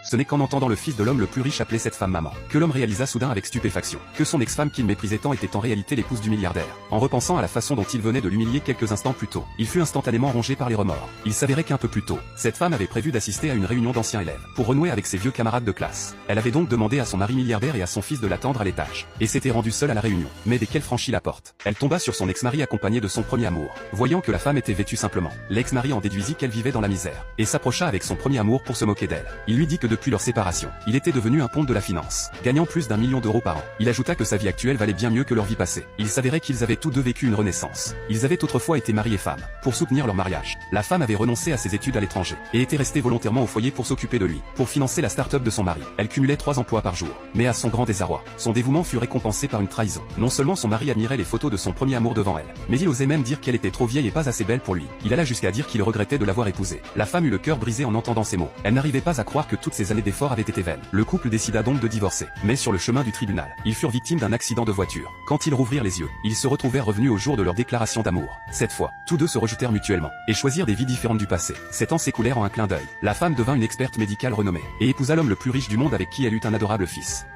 Ce n'est qu'en entendant le fils de l'homme le plus riche appeler cette femme maman, que l'homme réalisa soudain avec stupéfaction, que son ex-femme qu'il méprisait tant était en réalité l'épouse du milliardaire. En repensant à la façon dont il venait de l'humilier quelques instants plus tôt, il fut instantanément rongé par les remords. Il s'avérait qu'un peu plus tôt, cette femme avait prévu d'assister à une réunion d'anciens élèves, pour renouer avec ses vieux camarades de classe. Elle avait donc demandé à son mari milliardaire et à son fils de l'attendre à l'étage, et s'était rendue seule à la réunion. Mais dès qu'elle franchit la porte, elle tomba sur son ex-mari accompagné de son premier amour. Voyant que la femme était vêtue simplement, l'ex-mari en déduisit qu'elle vivait dans la misère, et s'approcha avec son premier amour pour se moquer d'elle. Il lui dit que depuis leur séparation, il était devenu un ponte de la finance, gagnant plus d'1 million d'euros par an. Il ajouta que sa vie actuelle valait bien mieux que leur vie passée. Il s'avérait qu'ils avaient tous deux vécu une renaissance. Ils avaient autrefois été mari et femme. Pour soutenir leur mariage, la femme avait renoncé à ses études à l'étranger, et était restée volontairement au foyer pour s'occuper de lui, pour financer la start-up de son mari. Elle cumulait 3 emplois par jour. Mais à son grand désarroi, son dévouement fut récompensé par une trahison. Non seulement son mari admirait les photos de son premier amour devant elle, mais il osait même dire qu'elle était trop vieille et pas assez belle pour lui. Il alla jusqu'à dire qu'il regrettait de l'avoir épousée. La femme eut le cœur brisé en entendant ces mots. Elle n'arrivait pas à croire que toutes ces années d'efforts avaient été vaines. Le couple décida donc de divorcer. Mais sur le chemin du tribunal, ils furent victimes d'un accident de voiture. Quand ils rouvrirent les yeux, ils se retrouvèrent revenus au jour de leur déclaration d'amour. Cette fois, tous deux se rejetèrent mutuellement, et choisirent des vies différentes du passé. 7 ans s'écoulèrent en un clin d'œil. La femme devint une experte médicale renommée, et épousa l'homme le plus riche du monde avec qui elle eut un adorable fils.